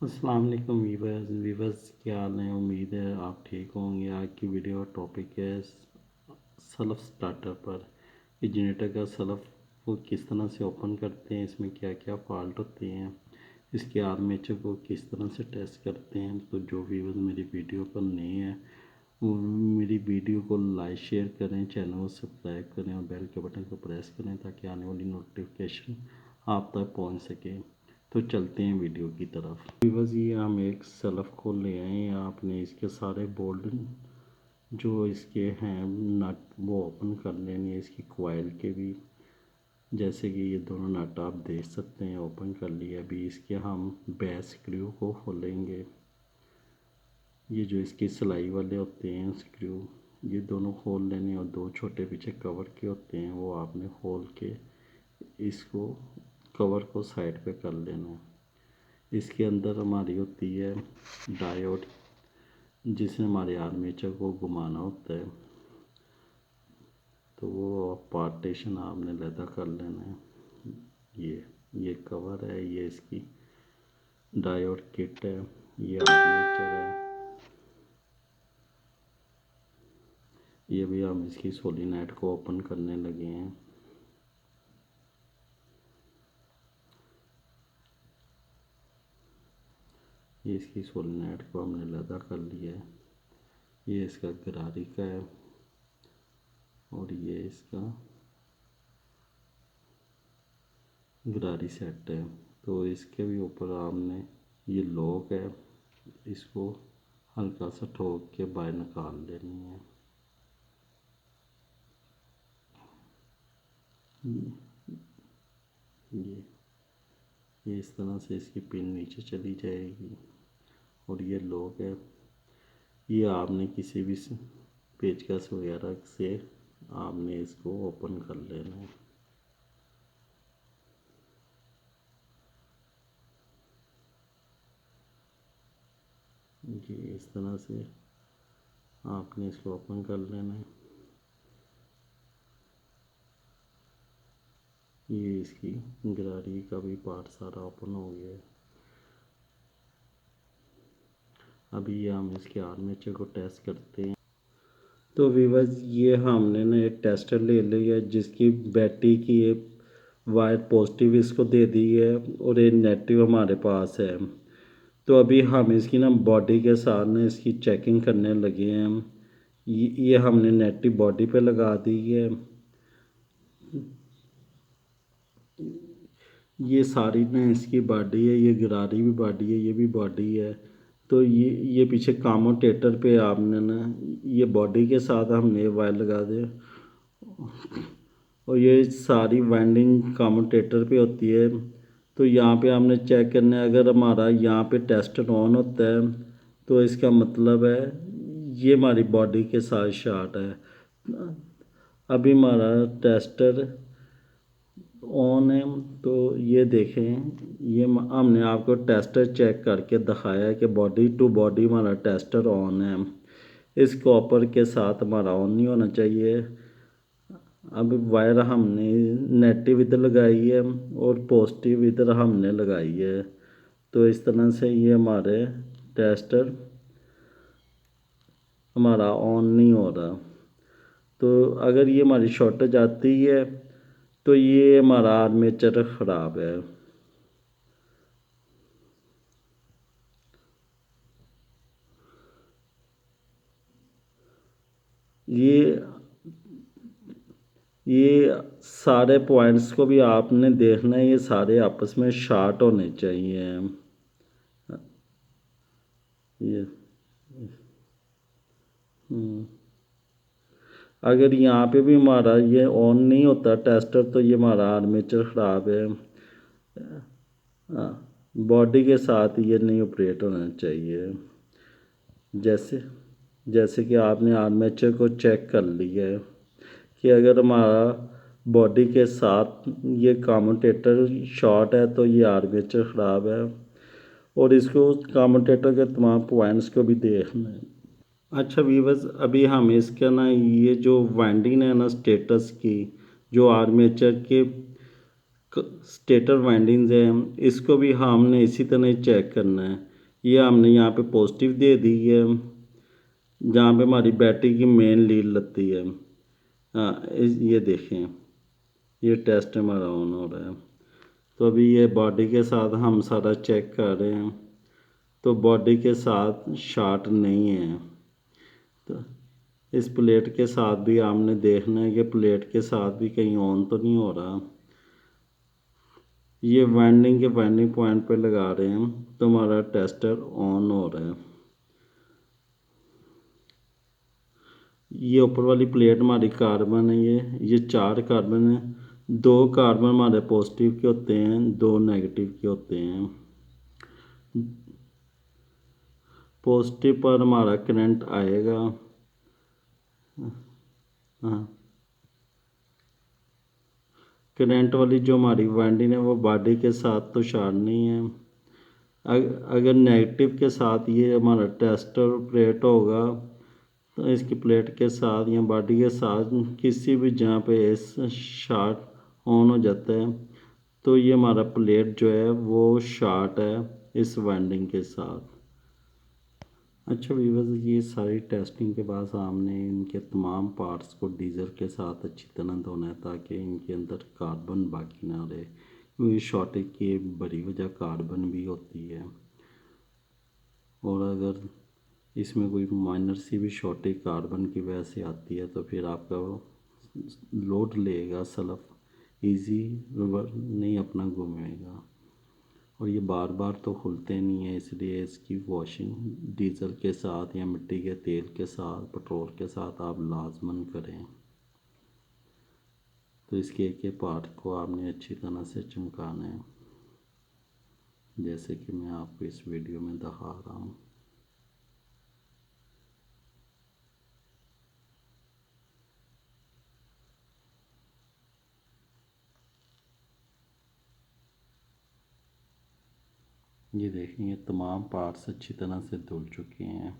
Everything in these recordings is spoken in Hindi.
अस्सलाम वालेकुम वीवर्स क्या हाल है। उम्मीद है आप ठीक होंगे। आज की वीडियो टॉपिक है सेल्फ स्टार्टर पर कि जनरेटर का सेल्फ को किस तरह से ओपन करते हैं, इसमें क्या क्या फॉल्ट होते हैं, इसके आर्मेचर को किस तरह से टेस्ट करते हैं। तो जो व्यूवर्स मेरी वीडियो पर नए हैं वो मेरी वीडियो को लाइक शेयर करें, चैनल को सब्सक्राइब करें और बेल के बटन को प्रेस करें ताकि आने वाली नोटिफिकेशन आप तक पहुंच सके। तो चलते हैं वीडियो की तरफ। बस ये हम एक सेल्फ को ले आए हैं। आपने इसके सारे बोल्ट जो इसके हैं नट वो ओपन कर लेने, इसकी कॉइल के भी। जैसे कि ये दोनों नट आप देख सकते हैं ओपन कर लिए। अभी इसके हम बेस स्क्रू को खोलेंगे। ये जो इसकी सिलाई वाले होते हैं स्क्रू, ये दोनों खोल लेने और दो छोटे पीछे कवर के होते हैं वो आपने खोल के इसको कवर को साइड पे कर लेना है। इसके अंदर हमारी होती है डायोड, जिसे हमारे आर्मेचर को घुमाना होता है। तो वो पार्टीशन आपने लैदा कर लेना है। ये कवर है, ये इसकी डायोड किट है, ये आर्मेचर है। ये भी हम इसकी सोलिनॉइड को ओपन करने लगे हैं। ये इसकी सोलिनॉइड को हमने लैदा कर लिया है। ये इसका गरारी का है और ये इसका गरारी सेट है। तो इसके भी ऊपर आपने ये लॉक है, इसको हल्का सा ठोक के बाहर निकाल लेनी है। ये ये इस तरह से इसकी पिन नीचे चली जाएगी और ये लॉक है। ये आपने किसी भी पेचकस वगैरह से आपने इसको ओपन कर लेना है। ये इस तरह से आपने इसको ओपन कर लेना है। ये इसकी गरारी का भी पार्ट सारा ओपन हो गया है। अभी हम इसके आर्मेचर को टेस्ट करते हैं। तो वीवर्स ये हमने ना एक टेस्टर ले लिया जिसकी बैटरी की एक वायर पॉजिटिव इसको दे दी है और एक नेगेटिव हमारे पास है। तो अभी हम इसकी ना बॉडी के साथ ना इसकी चेकिंग करने लगे हैं। ये हमने नेगेटिव बॉडी पे लगा दी है। ये सारी ना इसकी बॉडी है, ये गरारी भी बॉडी है, ये भी बॉडी है। तो ये पीछे कामोटेटर पे आपने ना ये बॉडी के साथ हमने वायर लगा दे और ये सारी वाइंडिंग कामोटेटर पे होती है। तो यहाँ पे हमने चेक करना है, अगर हमारा यहाँ पे टेस्टर ऑन होता है तो इसका मतलब है ये हमारी बॉडी के साथ शॉर्ट है। अभी हमारा टेस्टर ऑन है। तो ये देखें, ये हमने आपको टेस्टर चेक करके दिखाया है कि बॉडी टू बॉडी हमारा टेस्टर ऑन है। इस कॉपर के साथ हमारा ऑन नहीं होना चाहिए। अब वायर हमने नेगेटिव इधर लगाई है और पॉजिटिव इधर हमने लगाई है। तो इस तरह से ये हमारे टेस्टर हमारा ऑन नहीं हो रहा। तो अगर ये हमारी शॉर्टेज आती है तो ये हमारा आर्मेचर ख़राब है। ये ये सारे पॉइंट्स को भी आपने देखना है, ये सारे आपस में शॉर्ट होने चाहिए। ये अगर यहाँ पे भी हमारा ये ऑन नहीं होता टेस्टर तो ये हमारा आर्मेचर ख़राब है। बॉडी के साथ ये नहीं ऑपरेट होना चाहिए। जैसे जैसे कि आपने आर्मेचर को चेक कर लिया है कि अगर हमारा बॉडी के साथ ये कम्यूटेटर शॉर्ट है तो ये आर्मेचर ख़राब है और इसको कम्यूटेटर के तमाम पॉइंट्स को भी देखना है। अच्छा वीवर्स, अभी हम इसका ना ये जो वाइंडिंग है ना स्टेटस की, जो आर्मेचर के स्टेटर वाइंडिंग्स हैं इसको भी हमने इसी तरह चेक करना है ये हमने यहाँ पे पॉजिटिव दे दी है, जहाँ पे हमारी बैटरी की मेन लीड लगती है। हाँ, ये देखें, ये टेस्ट हमारा ऑन हो रहा है। तो अभी ये बॉडी के साथ हम सारा चेक कर रहे हैं, तो बॉडी के साथ शॉर्ट नहीं है। तो इस प्लेट के साथ भी आपने देखना है कि प्लेट के साथ भी कहीं ऑन तो नहीं हो रहा। ये वाइंडिंग के वाइंडिंग पॉइंट पे लगा रहे हैं तो हमारा टेस्टर ऑन हो रहा है। ये ऊपर वाली प्लेट हमारी कार्बन है, ये 4 कार्बन है। 2 कार्बन हमारे पॉजिटिव के होते हैं, 2 नेगेटिव के होते हैं। पॉजिटिव पर हमारा करंट आएगा। हाँ, करंट वाली जो हमारी वाइंडिंग है वो बॉडी के साथ तो शॉर्ट नहीं है। अगर नेगेटिव के साथ ये हमारा टेस्टर प्लेट होगा तो इसकी प्लेट के साथ या बॉडी के साथ किसी भी जगह पे इस शॉर्ट ऑन हो जाता है तो ये हमारा प्लेट जो है वो शॉर्ट है इस वाइंडिंग के साथ। अच्छा व्यूअर्स, ये सारी टेस्टिंग के बाद हमने इनके तमाम पार्ट्स को डीजल के साथ अच्छी तरह धोना है ताकि इनके अंदर कार्बन बाकी ना रहे, क्योंकि शॉर्टेज की बड़ी वजह कार्बन भी होती है। और अगर इसमें कोई माइनर सी भी शॉर्टेज कार्बन की वजह से आती है तो फिर आपका लोड लेगा सल्फ इजी रिवर नहीं अपना घूमेगा। और ये बार बार तो खुलते नहीं है, इसलिए इसकी वॉशिंग डीजल के साथ या मिट्टी के तेल के साथ पेट्रोल के साथ आप लाजमन करें। तो इसके एक एक पार्ट को आपने अच्छी तरह से चमकाना है, जैसे कि मैं आपको इस वीडियो में दिखा रहा हूँ। ये देखें, ये तमाम पार्ट्स अच्छी तरह से धुल चुके हैं।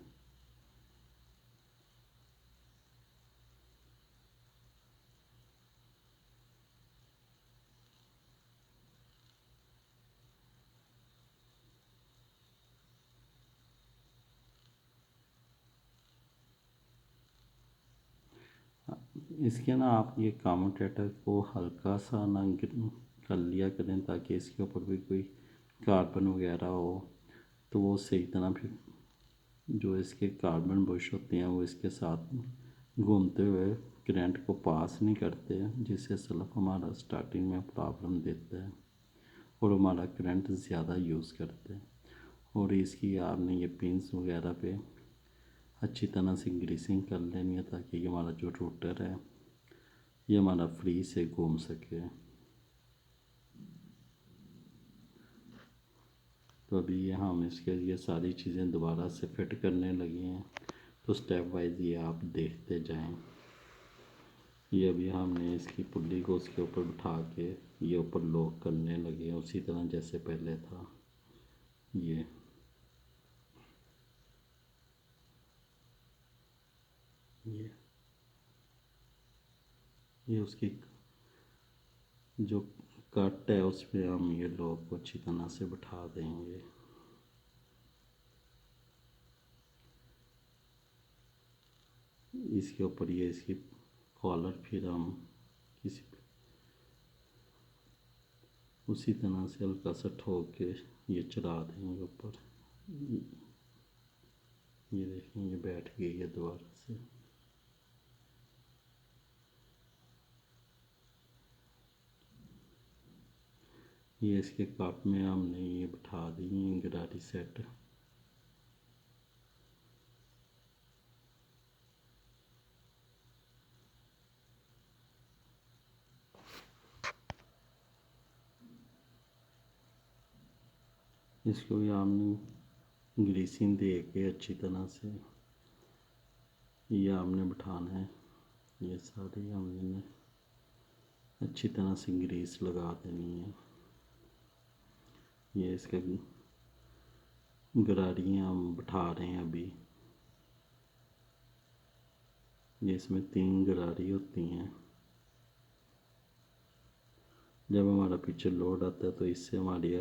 इसके ना आप ये कम्यूटेटर को हल्का सा ना कर लिया करें ताकि इसके ऊपर भी कोई कार्बन वगैरह हो तो वो सही तरह फिर जो इसके कार्बन बुश होते हैं वो इसके साथ घूमते हुए करंट को पास नहीं करते, जिससे सल्फ हमारा स्टार्टिंग में प्रॉब्लम देता है और हमारा करंट ज़्यादा यूज़ करते हैं। और इसकी आपने ये पिंस वगैरह पे अच्छी तरह से ग्रीसिंग कर लेनी है ताकि हमारा जो रोटर है ये हमारा फ्री से घूम सके। तो अभी ये हम इसके लिए सारी चीज़ें दोबारा से फिट करने लगे हैं, तो स्टेप वाइज ये आप देखते जाएं। ये अभी हमने इसकी पुल्ली को उसके ऊपर बिठा के ये ऊपर लॉक करने लगे हैं उसी तरह जैसे पहले था। ये ये उसकी जो कट है उस पर हम ये लॉक को अच्छी तरह से बिठा देंगे। इसके ऊपर ये इसकी कॉलर फिर हम किसी उसी तरह से हल्का सा ठोक के ये चढ़ा देंगे ऊपर। ये देखें, ये बैठ गई है दोबारा से। ये इसके कप में हमने ये बिठा दी है गरारी सेट। इसको भी हमने ग्रीसिंग दे के अच्छी तरह से ये हमने बिठाना है। ये सारी हमने अच्छी तरह से ग्रीस लगा देनी है। ये इसके गरारियाँ हम बिठा रहे हैं अभी। ये इसमें 3 गरारी होती हैं। जब हमारा पीछे लोड आता है तो इससे हमारी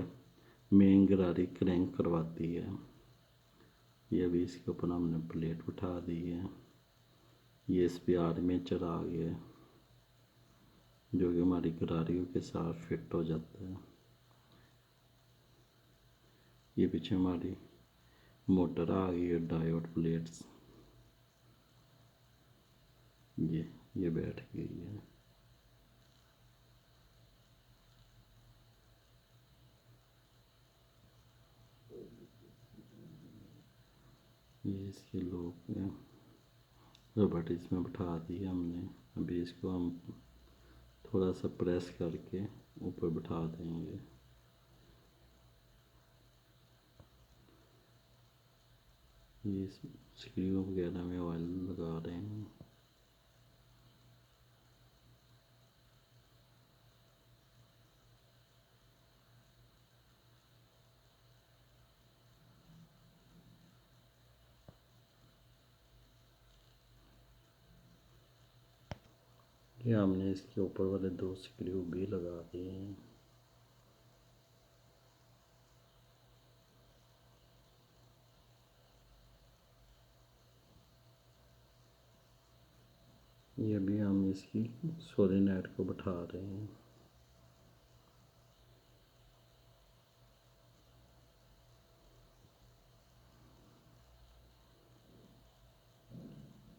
मेन गरारी क्रैंक करवाती है। ये अभी इसके ऊपर हमने प्लेट उठा दी है। ये इस पर आर्मेचर आ गया जो कि हमारी गरारियों के साथ फिट हो जाता है। ये पीछे हमारी मोटर आ गई है, डायोड प्लेट्स ये बैठ गई है। ये इसके लोग हैं, रबट इसमें बैठा दी हमने। अभी इसको हम थोड़ा सा प्रेस करके ऊपर बैठा देंगे। ये स्क्रू वगैरह में ऑयल लगा रहे हैं। ये हमने इसके ऊपर वाले 2 स्क्रू भी लगा दिए हैं। ये भी हम इसकी सोलेनोइड को बैठा रहे हैं।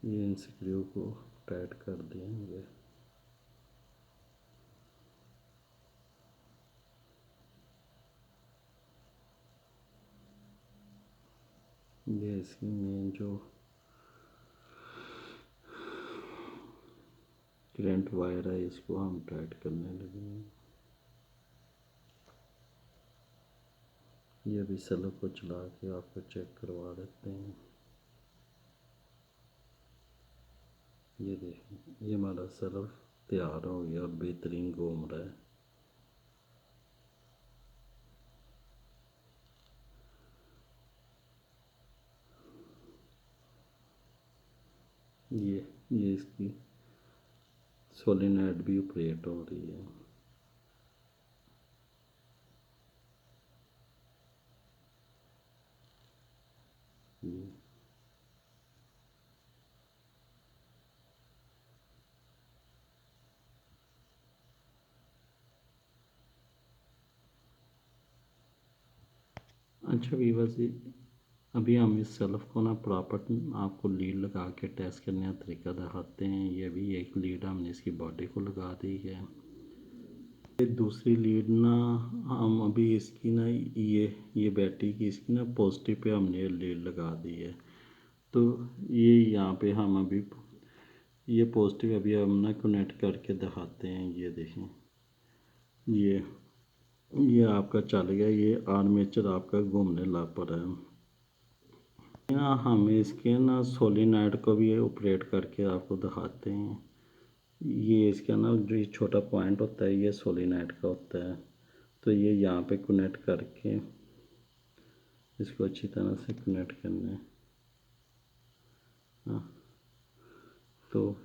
ये इन स्क्रू को टाइट कर देंगे। ये इसकी मेन जो करंट वायर है इसको हम टाइट करने लगे हैं। ये भी स्लव को चला के आपको चेक करवा देते हैं। ये देखें, ये हमारा स्लव तैयार हो गया, बेहतरीन घूम रहा है। ये इसकी सोलेनोइड भी ऑपरेट हो रही है। ये अच्छा वीवर्स, अभी हम इस सेल्फ को ना प्रॉपर आपको लीड लगा के टेस्ट करने का तरीका दिखाते हैं। ये भी एक लीड हमने इसकी बॉडी को लगा दी है। ये दूसरी लीड ना हम अभी इसकी ना ये बैटरी की इसकी ना पॉजिटिव पे हमने लीड लगा दी है। तो ये यहाँ पे हम अभी ये पॉजिटिव अभी हम ना कनेक्ट करके दिखाते हैं। ये देखें, ये ये आपका चल गया, ये आर्मेचर आपका घूमने लग पड़ा है। यहाँ हम इसके ना सोलेनोइड को भी ऑपरेट करके आपको दिखाते हैं। ये इसका ना जो ये छोटा पॉइंट होता है ये सोलेनोइड का होता है। तो ये यहाँ पे कनेक्ट करके इसको अच्छी तरह से कनेक्ट करना है। हाँ, तो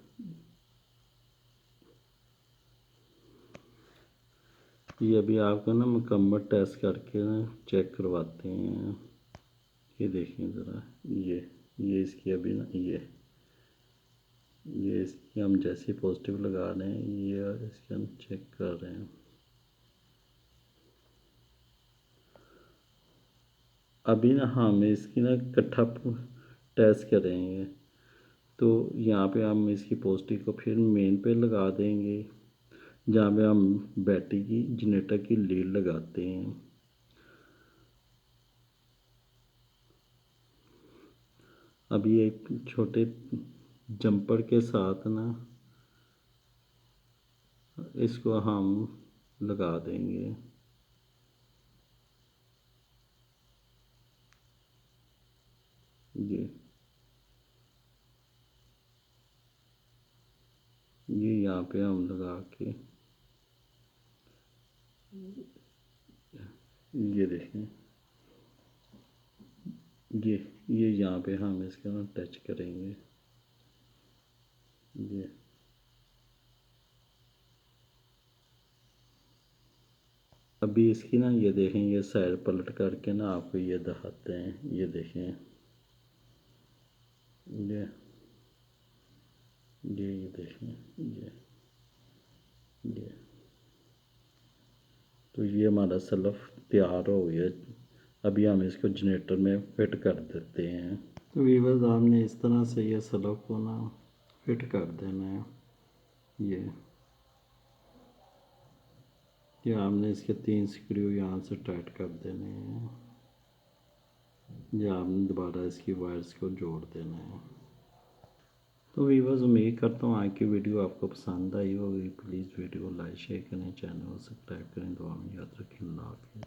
ये अभी आपका ना मुकम्मल टेस्ट करके ना चेक करवाते हैं। ये देखिए ज़रा, ये इसकी अभी ना ये इसकी हम जैसे पॉजिटिव लगा रहे हैं ये इसके हम चेक कर रहे हैं। अभी ना हम इसकी ना इकट्ठा टेस्ट करेंगे। तो यहाँ पे हम इसकी पॉजिटिव को फिर मेन पे लगा देंगे जहाँ पे हम बैटरी की जनरेटर की लीड लगाते हैं। अभी एक छोटे जंपर के साथ ना इसको हम लगा देंगे। ये यहाँ पे हम लगा के ये देखें, ये यहाँ पे हम इसके ना टच करेंगे। ये अभी इसकी ना ये देखें, ये साइड पलट करके ना आपको ये दिखाते हैं। ये देखें, ये देखिए ये तो ये हमारा सलफ तैयार हो गया। अभी हम इसको जनरेटर में फिट कर देते हैं। तो वीवर्स आपने इस तरह से ये सलफ को ना फिट कर देना है। ये आपने इसके 3 स्क्रू यहाँ से टाइट कर देने हैं। ये आपने दोबारा इसकी वायर्स को जोड़ देना है। तो वीवर्स उम्मीद करता हूँ आज की वीडियो आपको पसंद आई होगी। प्लीज़ वीडियो को लाइक शेयर करें, चैनल को सब्सक्राइब करें। दुआ में याद रखें। अल्लाह हाफ़िज़।